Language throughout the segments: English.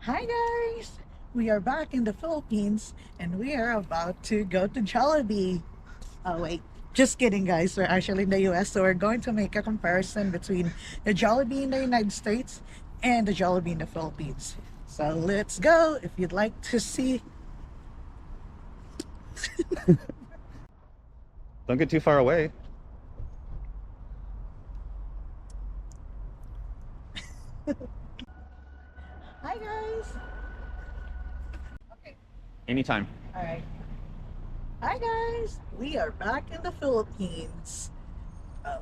Hi guys! We are back in the Philippines and we are about to go to Jollibee. Oh wait, just kidding guys. We're actually in the US, so we're going to make a comparison between the Jollibee in the United States and the Jollibee in the Philippines. So let's go if you'd like to see. Don't get too far away. Hi guys! Okay, Anytime. alright. Hi guys! We are back in the Philippines. Oh,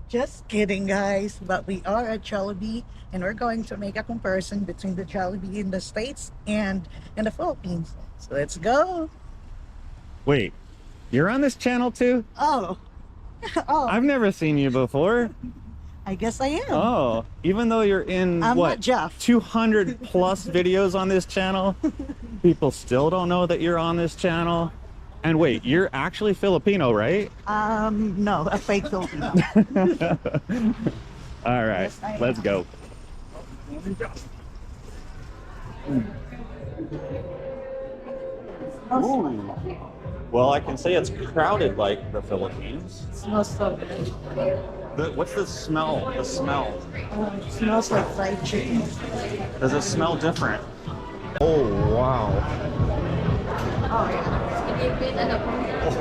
just kidding, guys. But we are at Jollibee, and we're going to make a comparison between the Jollibee in the States and in the Philippines. So let's go. Wait, you're on this channel too? Oh, oh, I've never seen you before. I guess I am. Oh, even though you're in I'm what, not Jeff. 200 plus videos on this channel, people still don't know that you're on this channel. And wait, you're actually Filipino, right? No, a fake Filipino. All right, Yes, I let's am. go. Ooh. Well, I can say it's crowded like the Philippines. It smells so good. What's the smell? The smell. It smells like fried chicken. Does it smell different? Oh, wow. Oh yeah.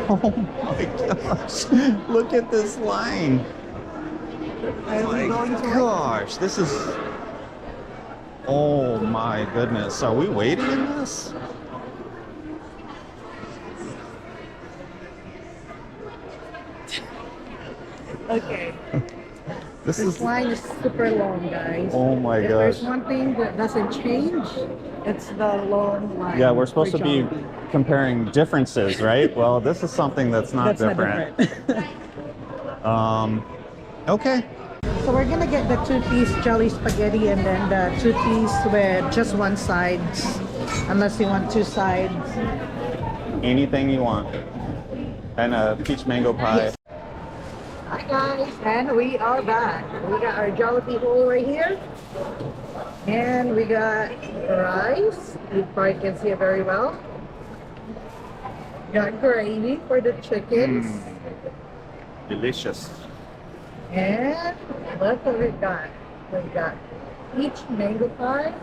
Oh my gosh. Look at this line. Are we going to Gosh, this is... Oh my goodness. Are we waiting in this? Okay. This This is... line is super long, guys. Oh my If there's gosh. one thing that doesn't change, it's the long line. Yeah, we're supposed for to be Jollibee. comparing differences, right? Well, this is something that's not That's different. not different. Okay. So we're gonna get the two-piece Jolly spaghetti and then the two-piece with just one side, unless you want two sides. Anything you want. And a peach mango pie. Yes. Hi guys, and we are back. We got our Jollibee bowl right here, and we got rice. You probably can see it very well. Got gravy for the chickens, Delicious. and look what we got. We got peach mango pie.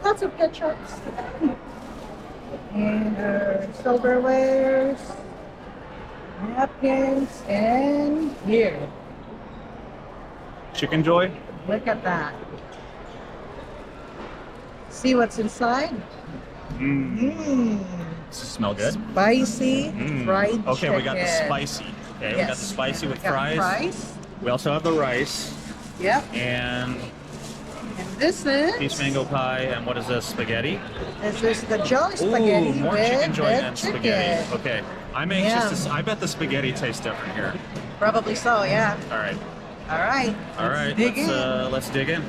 Lots of ketchups. And our silverwares, napkins, and here. Chicken Joy? Look at that. See what's inside? Mmm. Does it smell good? Spicy fried Okay, chicken. we got the spicy. Okay, we got the spicy with We got fries. We also have the rice Yep. and And this is peach mango pie. And what is this? Spaghetti? this is the Jolly spaghetti Ooh, more with chicken joy the and chicken. spaghetti. Okay, I'm anxious Yum. to. I bet the spaghetti tastes different here. Probably so, yeah. All right, All right. all right. Dig in. Let's dig in.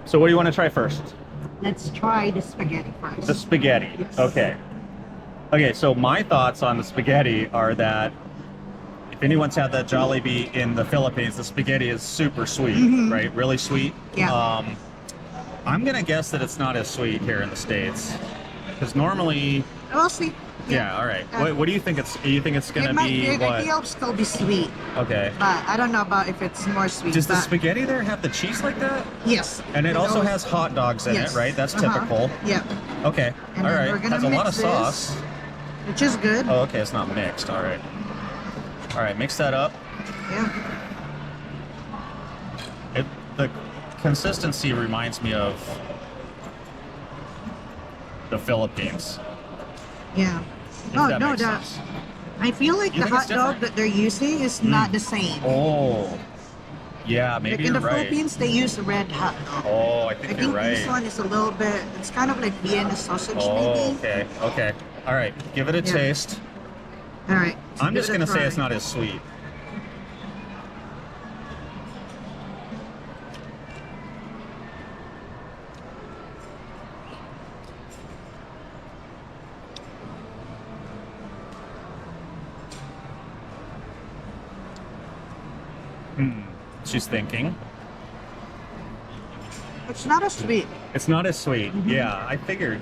So, what do you want to try first? Let's try the spaghetti first. The spaghetti. Yes. Okay. Okay, so my thoughts on the spaghetti are that if anyone's had that Jollibee in the Philippines, the spaghetti is super sweet, right? Really sweet. Yeah. I'm gonna guess that it's not as sweet here in the States, because normally, We'll see. yeah. All right. What do you think it's? You think it's gonna be It what? will still be sweet, Okay. but I don't know about if it's more sweet. Does the but spaghetti there have the cheese like that? yes. And it also always- has hot dogs in yes. it, right? That's Uh-huh. typical. Yeah, Okay. And All then right. we're gonna Has a lot of mix this. sauce. which is good. Oh, okay. It's not mixed. All right. All right. Mix that up. Yeah. The consistency reminds me of the Philippines. Yeah. If Oh that no, makes sense. I feel like You the think it's hot dog different? that they're using is not the same. Oh. Yeah, maybe Like in you're the right. Philippines, they use red hot dog. Oh, I I think think you're right. this one is a little bit. It's kind of like Vienna sausage, Oh, maybe. okay. Okay. All right. Give it a Yeah. taste. All right. I'm just give it gonna a say it's try. not as sweet. She's thinking. It's not as sweet. It's not as sweet. Yeah, I figured.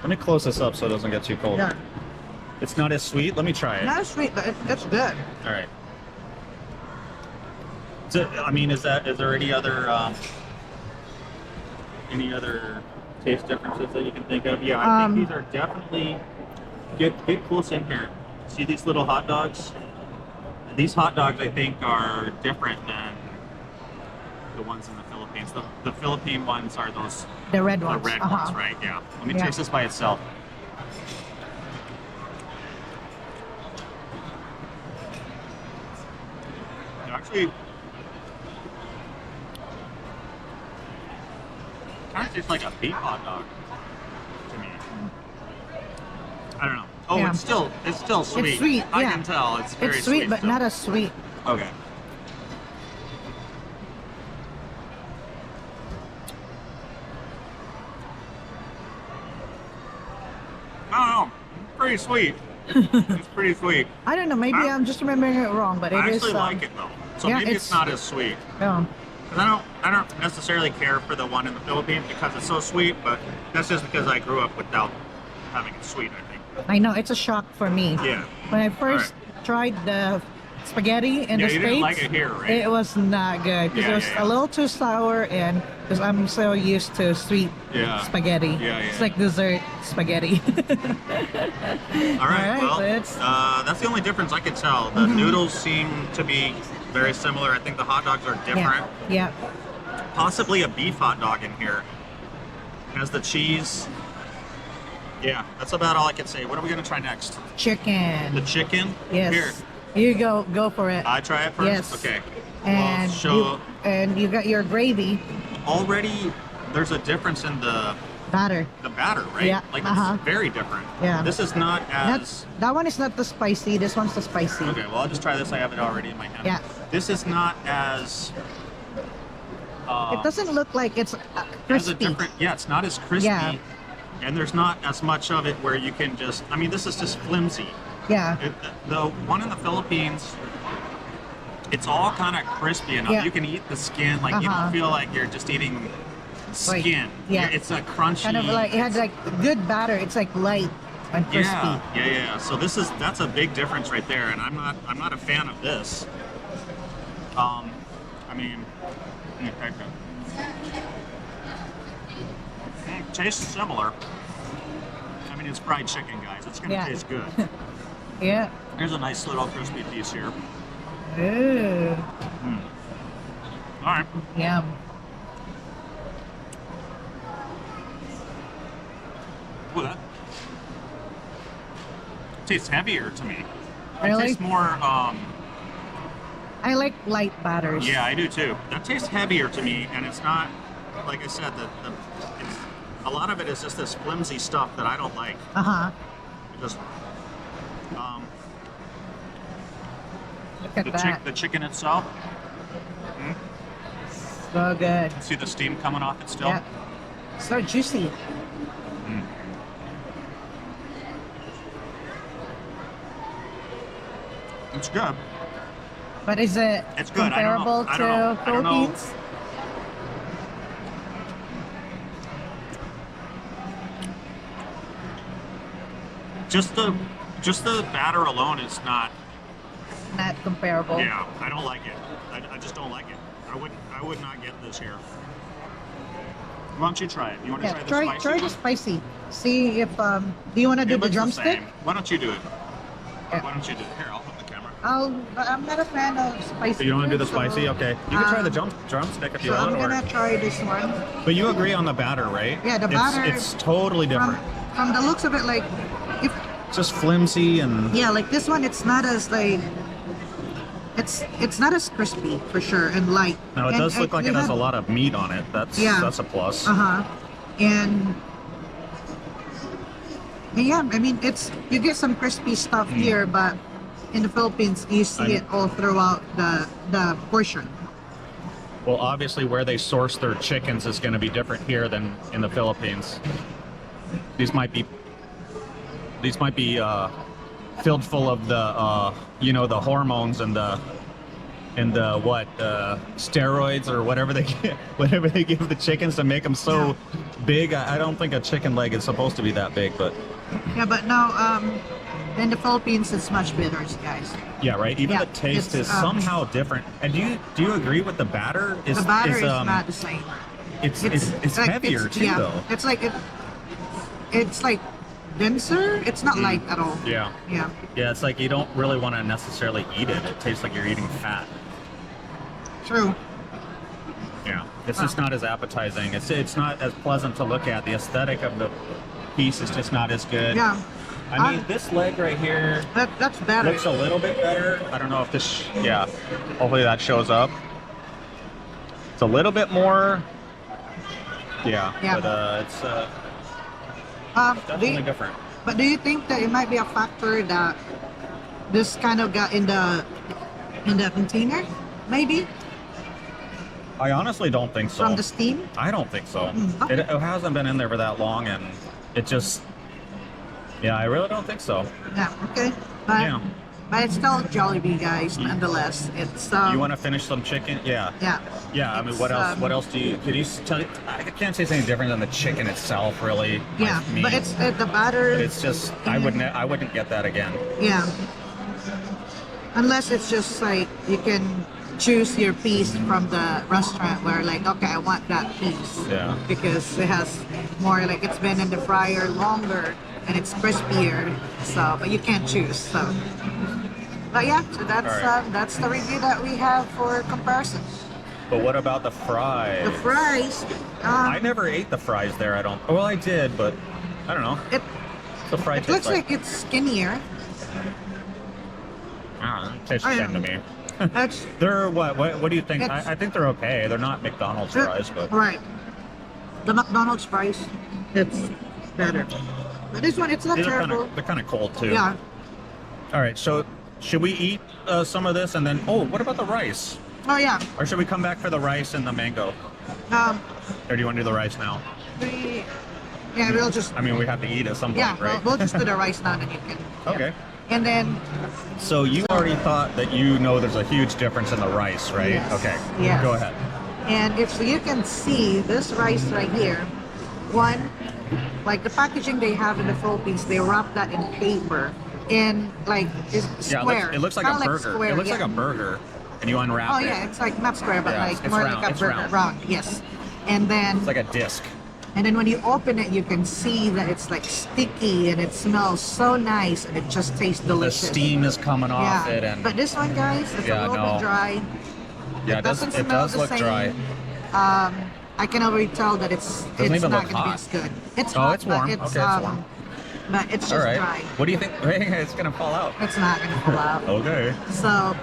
Let me close this up so it doesn't get too cold. Yeah. It's not as sweet. Let me try it. Not as sweet, but it's good. All right. So, I mean, is there any other taste differences that you can think of? Yeah, I think these are definitely get close in here. See these little hot dogs? These hot dogs, I think, are different than the ones in the Philippines. The Philippine ones are those The red ones. ones, right? Yeah. Let me taste this by itself. Actually, kind of tastes like a beef hot dog to me. I don't know. Oh, Yeah. it's still sweet. It's sweet, I yeah. can tell it's very It's sweet, but still. not as sweet. Okay. I don't know. Pretty sweet. It's pretty sweet. I don't know. Maybe I'm just remembering it wrong, but I it is. actually like it though. So yeah, maybe it's not as sweet. Yeah. Because I don't necessarily care for the one in the Philippines because it's so sweet, but that's just because I grew up without having it sweet, I think. I know it's a shock for me. Yeah. When I first tried the spaghetti in the you States, didn't like it here, right? it was not good because Yeah, it was yeah. a little too sour, and because I'm so used to sweet Yeah. spaghetti. Yeah. It's like dessert spaghetti. All right, well, that's that's the only difference I could tell. The noodles seem to be very similar. I think the hot dogs are different. yeah. Possibly a beef hot dog in here. Has the cheese. Yeah, that's about all I can say. What are we going to try next? Chicken. The chicken? Yes. Here, You go for it. I try it first? Yes. Okay. And you got your gravy Already, there's a difference in the batter. batter, right? Yeah, Like, it's very different. Yeah. This is not as... That one is not the spicy. This one's the spicy. Okay, well, I'll just try this. I have it already in my hand. Yeah. This is not as... It doesn't look like it's has a crispy. different... Yeah, it's not as crispy. Yeah. And there's not as much of it where you can just... I mean, this is just flimsy. Yeah. The one in the Philippines, it's all kind of crispy enough. Yeah. You can eat the skin. Like, you don't feel like you're just eating skin. Yeah. It's a crunchy... Kind of like it has like good batter. It's like light and crispy. Yeah. So that's a big difference right there, and I'm not a fan of this. I mean, it tastes similar. I mean, it's fried chicken, guys. It's gonna taste good. Yeah. Here's a nice little crispy piece here. Ooh. All right. Yum. Ooh, that tastes heavier to me. Really? It tastes more. I like light batters. Yeah, I do too. That tastes heavier to me, and it's not, like I said, it's, a lot of it is just this flimsy stuff that I don't like. Just Look at that. the chicken itself. So good. See the steam coming off it still. Yeah. So juicy. It's good. But is it It's good. I don't know. comparable I don't know. to I don't know. Philippines? Just the batter alone is not. Not comparable. Yeah, I don't like it. I just don't like it. I would not get this here. Why don't you try it? You want to try the spicy? Try the spicy. See if do you want to do It the looks drumstick? same. Why don't you do it? Yeah. Why don't you do it? Here, I'll hold the camera. I'm not a fan of spicy. So you don't want to do the food, spicy? so, Okay. You can try the drumstick if you So want. I'm gonna try this one. But you agree on the batter, right? Yeah, the batter- It's totally different. From the looks of it, like if It's just flimsy and... yeah, like this one, it's not as like it's not as crispy for sure and light. Now it And does look like it has a had- lot of meat on it. That's a plus. And yeah, I mean you get some crispy stuff here, but in the Philippines you see it all throughout the portion. Well, obviously where they source their chickens is going to be different here than in the Philippines. These might be filled full of the the hormones and and what steroids or whatever they get, whatever they give the chickens to make them so big. I don't think a chicken leg is supposed to be that big, but Yeah, but no, in the Philippines, it's much better, guys. yeah, right. Even Yeah, the taste it's, is somehow different. And do you agree with the batter? The batter is not the same. It's like, heavier too, yeah, though. it's like it's like denser. It's not light at all. Yeah. Yeah. Yeah, it's like you don't really want to necessarily eat it. It tastes like you're eating fat. True. Yeah. It's just not as appetizing. It's not as pleasant to look at. The aesthetic of the piece is just not as good. Yeah. I mean, this leg right here That's better. looks a little bit better. I don't know if this, yeah, hopefully that shows up. It's a little bit more, yeah. But it's definitely different. But do you think that it might be a factor that this kind of got in the container, maybe I honestly don't think so. from the steam? I don't think so. Okay. It hasn't been in there for that long, and it just, yeah, I really don't think so. Yeah. Okay. But Yeah. but it's still Jollibee, guys. Nonetheless, it's You want to finish some chicken? Yeah. yeah. Yeah, I mean, It's, what else? What else do you? Could you tell? I can't say anything different than the chicken itself, really. Yeah, meat. but it's the batter. But it's just I wouldn't get that again. Yeah. Unless it's just like you can choose your piece from the restaurant where like, okay, I want that piece. Yeah. Because it has more like it's been in the fryer longer and it's crispier. So, but you can't choose. So, but yeah, so that's the review that we have for comparison. But what about the fries? The fries. I never ate the fries there. I don't. Well, I did, but I don't know. The fry It looks like it's skinnier. I don't know. It tastes the I same to know. me. That's They're what do you think? It's- I think they're okay. They're not McDonald's fries, but right. The McDonald's fries, it's better. But this one, it's not terrible. they're kind of cold too. Yeah. All right. So should we eat some of this and then? Oh, what about the rice? Oh yeah. Or should we come back for the rice and the mango? Or do you want to do the rice now? We'll just I mean, we have to eat at some point, yeah. right? We'll just do the rice now, and you can. Okay. And then So you already thought that you know there's a huge difference in the rice, right? Yes. Okay. Yes. Go ahead. and if you can see this rice right here, one, like the packaging they have in the Philippines, they wrap that in paper in like it's Yeah, square. it looks like Kinda a burger. square, it looks yeah. like a burger, and you unwrap Oh it. yeah, it's like not square, but Yeah, like it's more round, like a it's burger, round. Yes. And then It's like a disc. and then when you open it, you can see that it's like sticky and it smells so nice and it just tastes The delicious. steam is coming off Yeah, it, and but this one, guys, it's Yeah, a little no. bit dry. yeah, it doesn't it smell does the look same. dry. I can already tell that it's even not look gonna be hot. as good. It's Oh, hot, it's warm. but it's Okay, it's warm. but it's just All right. dry. What do you think? It's gonna fall out. It's not gonna fall out. Okay. So,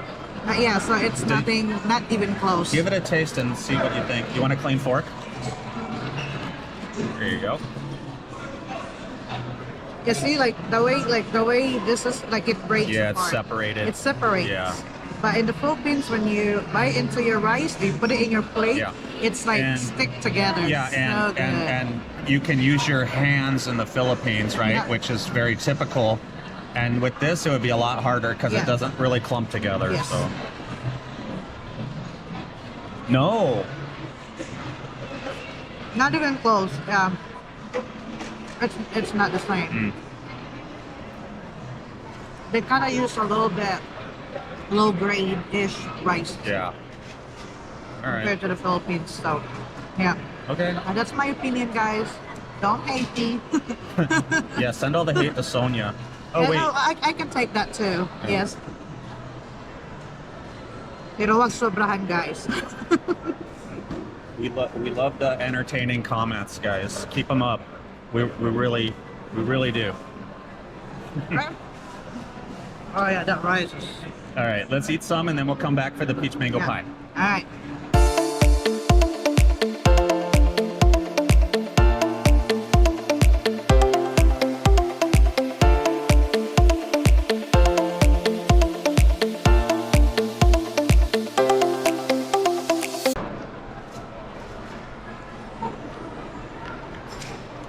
yeah, so it's nothing, not even close. Give it a taste and see what you think. You want a clean fork? There you go. You see, like the way this is, like it breaks Yeah, it's apart. separated. It separates. Yeah. But in the Philippines, when you bite into your rice, you put it in your plate. Yeah. It's like And- stick together. Yeah, So and, good. and you can use your hands in the Philippines, right? Yeah. Which is very typical. And with this, it would be a lot harder because Yeah. it doesn't really clump together. Yes. So. No. Not even close. Yeah. It's not the same. They kind of use a little bit low grade-ish rice Yeah. All right. compared to the Philippines. So, yeah. Okay. That's my opinion, guys. Don't hate me. Yeah, send all the hate to Sonia. Oh, Yeah, wait. no, I can take that too. Yes. Pero wag sobrahan, guys. We love the entertaining comments, guys. Keep them up. We really do. Oh yeah, that rises. All right, let's eat some and then we'll come back for the peach mango pie. All right.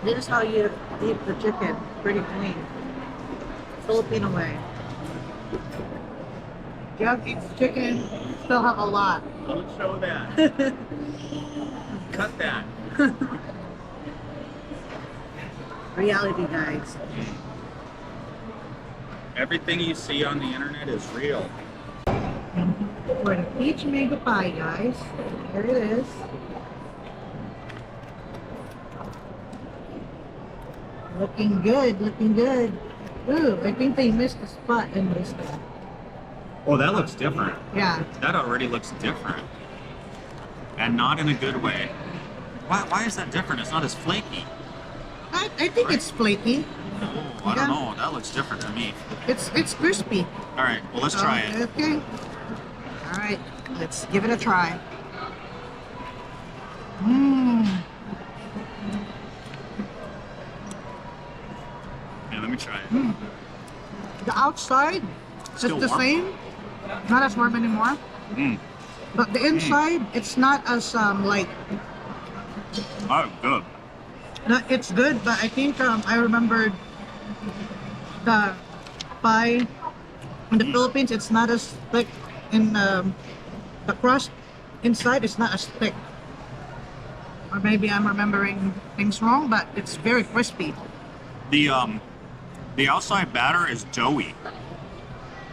This is how you eat the chicken, pretty clean. Filipino way. You have to eat the chicken, still have a lot. Don't show that. Cut that. Reality, guys. Everything you see on the internet is real. For the peach mango pie, guys. Here it is. Looking good, looking good. Ooh, I think they missed a spot in this one. Oh, that looks different. Yeah. That already looks different. And not in a good way. Why is that different? It's not as flaky. I think it's flaky. Oh, I don't know. That looks different to me. It's crispy. All right, well, let's try it. Okay. All right, let's give it a try. Mmm. Yeah, let me try it. The outside is Still the warm? same. Not as warm anymore. But the inside, it's not as like. Oh, good. No, it's good, but I think I remembered the pie in the Philippines. It's not as thick in the crust inside. It's not as thick, or maybe I'm remembering things wrong. But it's very crispy. The outside batter is doughy.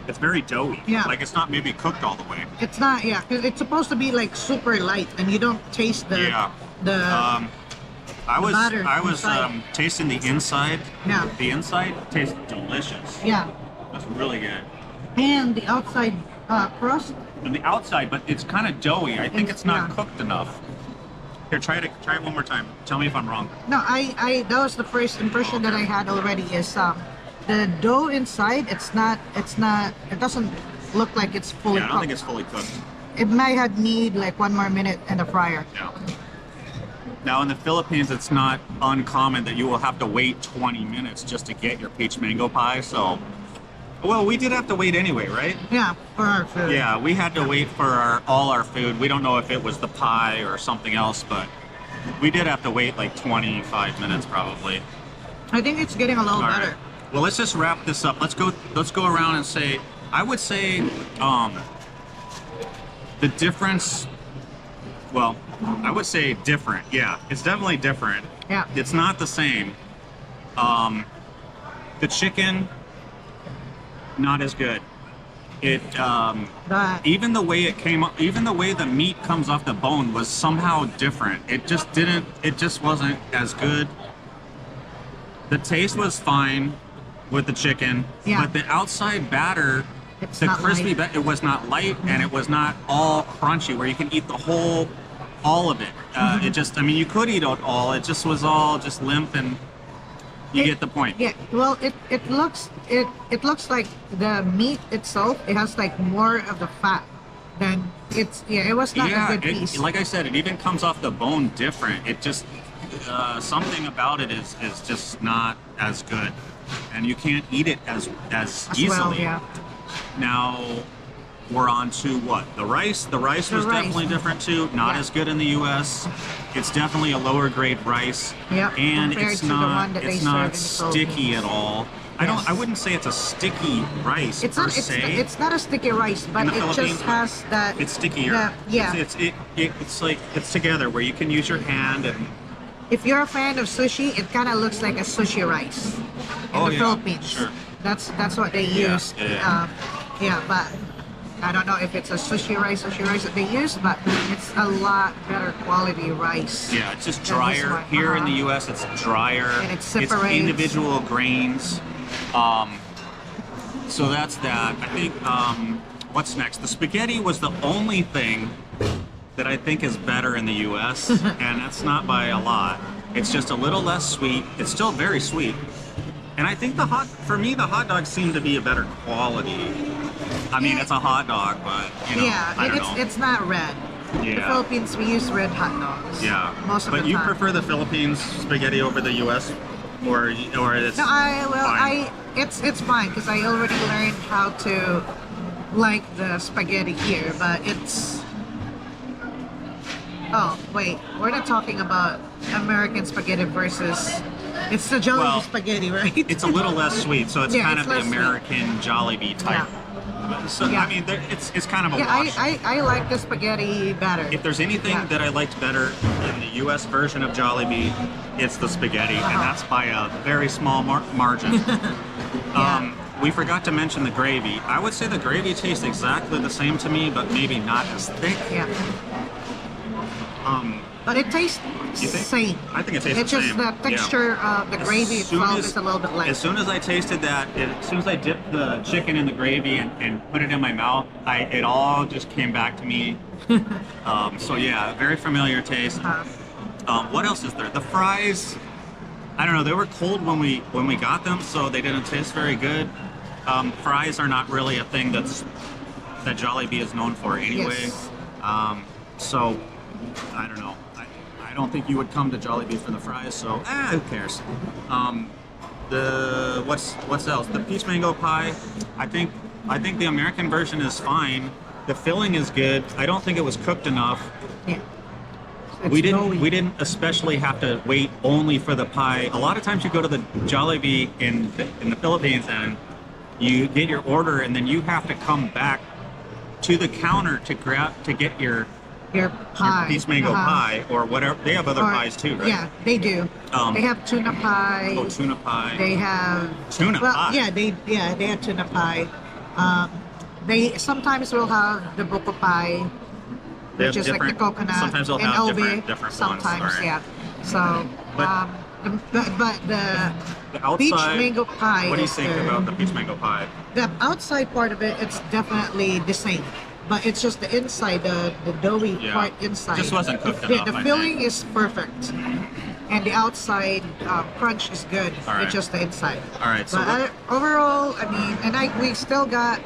It's very doughy. Yeah. Like it's not maybe cooked all the way. It's not, yeah, because it's supposed to be like super light, and you don't taste the I was batter inside. tasting the inside. Yeah. The inside tastes delicious. Yeah, That's really good. and the outside crust. And the outside, but it's kind of doughy. I think it's not Yeah. cooked enough. Here, try it one more time. Tell me if I'm wrong. No, I that was the first impression that I had already. Is the dough inside? It doesn't look like it's fully Yeah, I don't cooked. think it's fully cooked. It might have need like 1 more minute in the fryer. Yeah. Now in the Philippines, it's not uncommon that you will have to wait 20 minutes just to get your peach mango pie. So, well, we did have to wait anyway, right? Yeah, for our food. Yeah, we had to wait for all our food. We don't know if it was the pie or something else, but we did have to wait like 25 minutes probably. I think it's getting a little All right. better. Well, let's just wrap this up. Let's go around and say, I would say the difference, well, I would say different. Yeah, it's definitely different. Yeah. It's not the same. The chicken, not as good. It But even the way it came up, even the way the meat comes off the bone was somehow different. It just wasn't as good. The taste was fine with the chicken, Yeah. but the outside batter, It's the not crispy light. it was not light, and it was not all crunchy where you can eat all of it. It just, I mean, you could eat it all. It just was all just limp, and you get the point. yeah, well, it looks like the meat itself. It has like more of the fat than it was not a good piece. Like I said, it even comes off the bone different. It just something about it is just not as good, and you can't eat it as easily. Well, yeah. Now we're on to what? The rice. The rice was rice. definitely different too. Not Yeah. as good in the U.S. It's definitely a lower grade rice, Yeah, and compared it's to the not one that they it's serve not in the sticky Philippines. at all. Yes. I wouldn't say it's a sticky rice It's per not. se. It's not a sticky rice, but In the it Philippines, just has that. It's stickier. Yeah. It's like it's together where you can use your hand and. If you're a fan of sushi, it kind of looks like a sushi rice in Oh, the yeah, Philippines. sure. That's what they Yeah, use. yeah. Yeah, but I don't know if it's a sushi rice that they use, but it's a lot better quality rice. Yeah, it's just than this drier. one. Here in the U.S., it's drier. And it It's separates. individual grains. So that's that. I think, what's next? The spaghetti was the only thing that I think is better in the U.S., and that's not by a lot. It's just a little less sweet. It's still very sweet. And I think for me, the hot dogs seem to be a better quality. I mean, Yeah. it's a hot dog, but, you know, Yeah, I don't know. it's not red. In the Yeah. Philippines, we use red hot dogs. Yeah, most of but the you time. prefer the Philippines spaghetti over the U.S. or it's No, fine? it's fine because I already learned how to like the spaghetti here, but it's. Oh wait, we're not talking about American spaghetti versus. It's the Jollibee Well, spaghetti, right? It's a little less sweet, so it's Yeah, kind it's of the less sweet. American Jollibee type. So Yeah. I mean, it's kind of a Yeah, wash. I like the spaghetti better. If there's anything Yeah. that I liked better in the U.S. version of Jollibee, it's the spaghetti, and that's by a very small margin. Yeah. We forgot to mention the gravy. I would say the gravy tastes exactly the same to me, but maybe not as thick. Yeah. Um, But it tastes You think? same. I think it tastes It's the just same. the Yeah. texture of the gravy As soon itself as- is a little bit As light. soon as I tasted that, as soon as I dipped the chicken in the gravy and put it in my mouth, it all just came back to me. So yeah, very familiar taste. What else is there? The fries. I don't know. They were cold when we got them, so they didn't taste very good. Fries are not really a thing that Jollibee is known for anyway. Yes. So I don't know. I don't think you would come to Jollibee for the fries. So who cares? The what's else? The peach mango pie. I think the American version is fine. The filling is good. I don't think it was cooked enough. Yeah. We It's doughy. didn't especially have to wait only for the pie. A lot of times you go to the Jollibee in the Philippines and you get your order and then you have to come back to the counter to get your pie. peach mango pie or whatever. They have other pies too, right? Yeah, they do. They have tuna pie. Oh, tuna pie. They have Tuna pie? Yeah, they have tuna pie. They sometimes will have the buko pie, They have which is like the different- coconut. sometimes they'll and have ube, different ones, sometimes, alright. yeah. So, But- but the The outside. peach mango pie. What do you is think the- about the peach mango pie? The outside part of it, it's definitely the same, but it's just the inside, the doughy Yeah. part inside. Just wasn't cooked Yeah, enough, the I filling think. is perfect, and the outside crunch is good. Alright. It's just the inside. Alright, so But overall, I mean, we still got.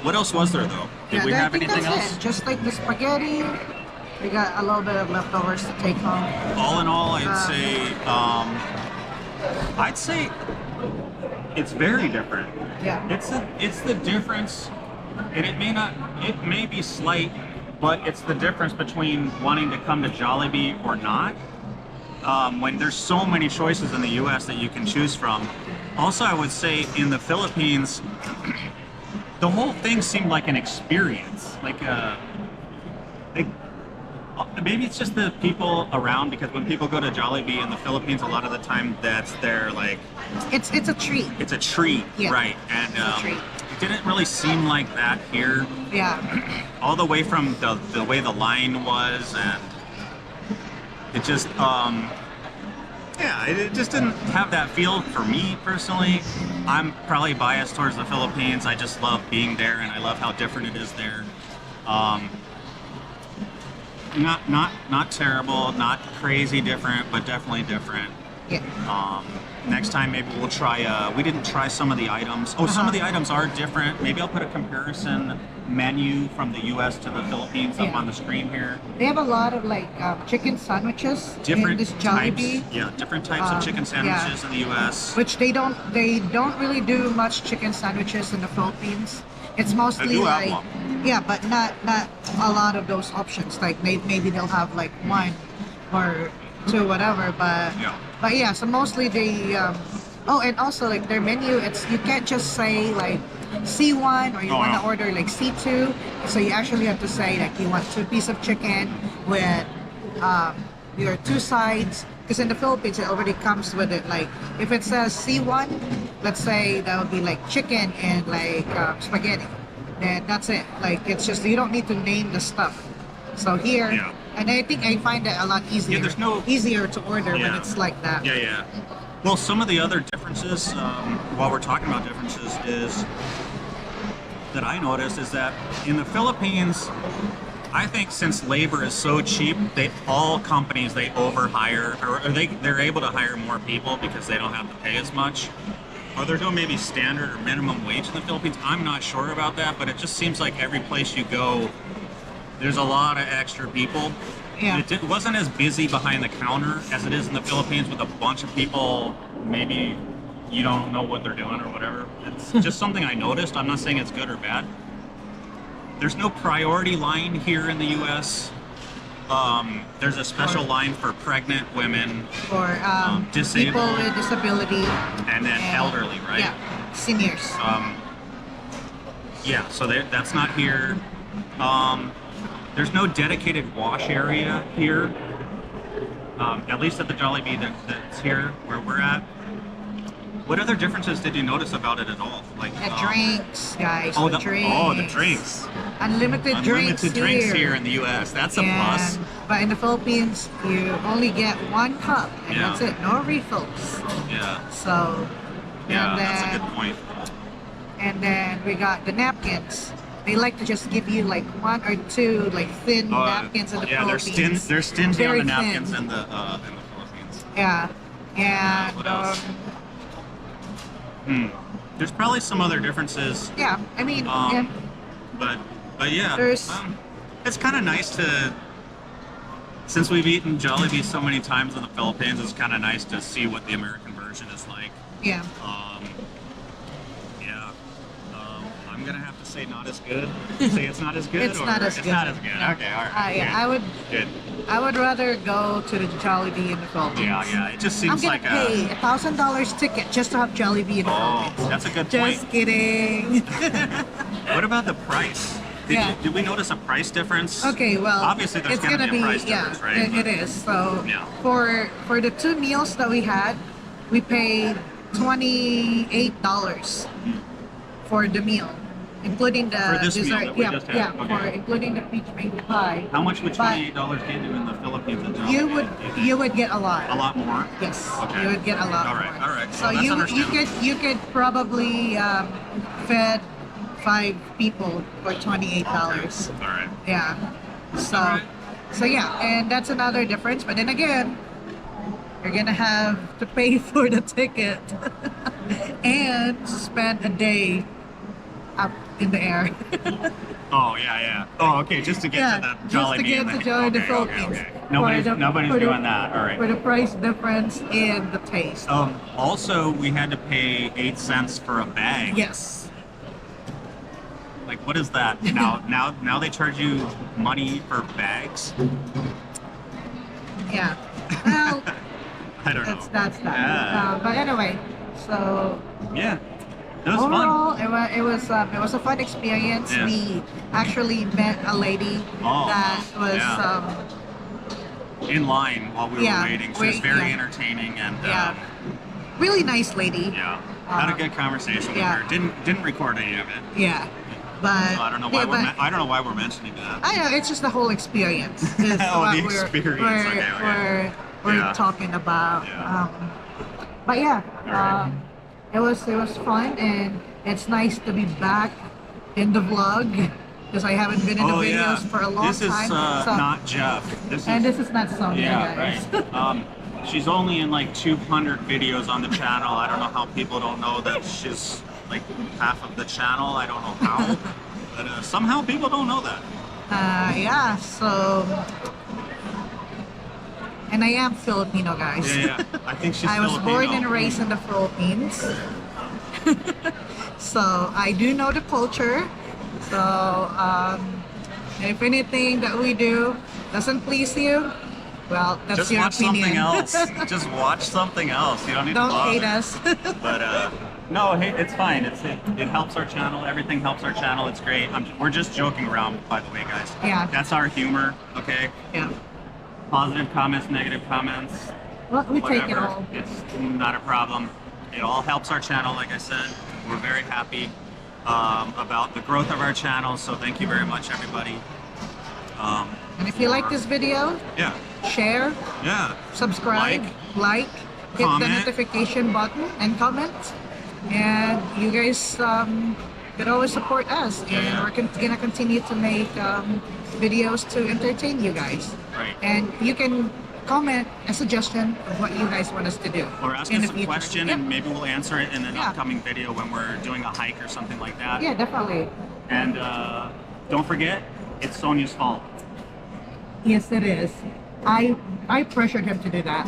What else was there though? Did we I have think anything that's else? it. Just like the spaghetti, we got a little bit of leftovers to take home. All in all, I'd say it's very different. Yeah. It's the difference, and it may be slight, but it's the difference between wanting to come to Jollibee or not. When there's so many choices in the U.S. that you can choose from. Also, I would say in the Philippines, the whole thing seemed like an experience, maybe it's just the people around, because when people go to Jollibee in the Philippines, a lot of the time that's their It's a treat. it's a treat, Yeah. right? And It's a treat. it didn't really seem like that here, Yeah. all the way from the way the line was, and it just it just didn't have that feel for me personally. I'm probably biased towards the Philippines. I just love being there, and I love how different it is there. Not terrible, not crazy different, but definitely different. Yeah. Next time maybe we'll try. We didn't try some of the items. Oh, some of the items are different. Maybe I'll put a comparison menu from the U.S. to the Philippines up Yeah. on the screen here. They have a lot of chicken sandwiches Different in this Jollibee. types. Yeah, different types of chicken sandwiches in the U.S. Which they don't really do much chicken sandwiches in the Philippines. It's mostly do have like one. yeah, but not a lot of those options. Like maybe they'll have like one or two, whatever. But yeah, so mostly they and also like their menu, it's you can't just say like C1 or you want to no. order like C2. So you actually have to say like you want 2 pieces of chicken with your 2 sides. Because in the Philippines, it already comes with it. Like, if it says C1, let's say that would be like chicken and like spaghetti. Then that's it. Like, it's just, you don't need to name the stuff. So here, Yeah. and I think I find it a lot easier. there's easier to order when Yeah. it's like that. Yeah. Well, some of the other differences, while we're talking about differences, is that I noticed is that in the Philippines, I think since labor is so cheap, all companies they overhire, or they're able to hire more people because they don't have to pay as much. Or they're doing maybe standard or minimum wage in the Philippines. I'm not sure about that, but it just seems like every place you go, there's a lot of extra people. Yeah. It wasn't as busy behind the counter as it is in the Philippines with a bunch of people. Maybe you don't know what they're doing or whatever. It's just something I noticed. I'm not saying it's good or bad. There's no priority line here in the U.S. There's a special line for pregnant women For disabled. people with disability. and then elderly, right? Yeah, seniors. Yeah, so that's not here. There's no dedicated wash area here, at least at the Jollibee that's here where we're at. What other differences did you notice about it at all? Like The drinks, guys. oh, the drinks. the drinks. Unlimited drinks here in the U.S. That's a plus. But in the Philippines, you only get one cup, and Yeah. that's it. No refills. Yeah, So, yeah, and that's a then, good point. And then we got the napkins. They like to just give you like one or two like thin napkins in the yeah, Philippines. they're stingy Very on the napkins thin. in the Philippines. Yeah, and What else? There's probably some other differences, yeah. I mean, yeah. but yeah, There's- it's kind of nice to. Since we've eaten Jollibee so many times in the Philippines, it's kind of nice to see what the American version is like. Yeah. Yeah. I'm gonna have to say not as good. Say it's not as good. It's not as it's good. not as good. No. Okay, all right. Yeah, I would. Good. I would rather go to the Jollibee in the Philippines. Yeah. It just I'm seems gonna like pay $1,000 ticket just to have Jollibee in the Philippines. that's a good point. Just kidding. What about the price? Yeah. Did we notice a price difference? Okay, well, Obviously, there's it's gonna gonna be a price difference, right? It is. So Yeah. for the two meals that we had, we paid $28 for the meal, including the For this meal dessert. that we yeah, just had, yeah, okay. for including the peach mango pie. How much would But $28 get you in the Philippines and Jollibee? you would get a lot. A lot more? Yes, Okay. you would get a lot All right, more. all right. So Well, that's understandable. you could probably fed 5 people for $28. All right. Yeah. So All right. so yeah, and that's another difference. But then again, you're gonna have to pay for the ticket and spend a day up in the air. Oh, yeah. Oh, okay, just to get Yeah, to the just to Jollibee. get and to the- Jollibee, the okay, Philippines. okay. Nobody's For the- doing that. All right. For the price difference in the taste. Also, we had to pay 8 cents for a bag. Yes. Like, what is that? Now they charge you money for bags? Yeah. Well, I don't know. that's that. Yeah. But anyway, so Yeah. It was overall, fun. it was a fun experience. Yeah. We actually met a lady Oh, that was yeah. In line while we Yeah, were waiting. She was very yeah. entertaining and really nice lady. yeah. Had a good conversation with yeah. her. Didn't record any of it. Yeah. But I don't know why yeah, I don't know why we're mentioning that. I know it's just the whole experience. Is Oh, what the experience. Okay. We're Yeah. talking about. Yeah. But yeah, Alright. it was fun, and it's nice to be back in the vlog because I haven't been in the videos for a long This is time. not Jeff. This and is this is not Sonia, yeah, guys. right. She's only in like 200 videos on the channel. I don't know how people don't know that she's like half of the channel. I don't know how, but somehow people don't know that. Yeah. So, and I am Filipino, guys. Yeah. I think she's I was Filipino. born and raised in the Philippines. So I do know the culture. So if anything that we do doesn't please you, well, that's Just your watch opinion. something else. Just watch something else. You don't need Don't to bother. hate us. But no, hey, it's fine. It helps our channel. Everything helps our channel. It's great. We're just joking around, by the way, guys. Yeah. That's our humor. Okay. Yeah. Positive comments, negative comments. Well, we take it Whatever. all. It's not a problem. It all helps our channel, like I said. We're very happy about the growth of our channel, so thank you very much, everybody. And if you like this video, Yeah, share, yeah. subscribe, like, hit the comment. notification button, and comment. And you guys can always support us. And Yeah. we're gonna continue to make videos to entertain you guys. Right. And you can comment a suggestion of what you guys want us to do. Or ask in us the a future. question, Yep. and maybe we'll answer it in an Yeah. upcoming video when we're doing a hike or something like that. Yeah, definitely. And don't forget, it's Sonia's fault. Yes, it is. I pressured him to do that.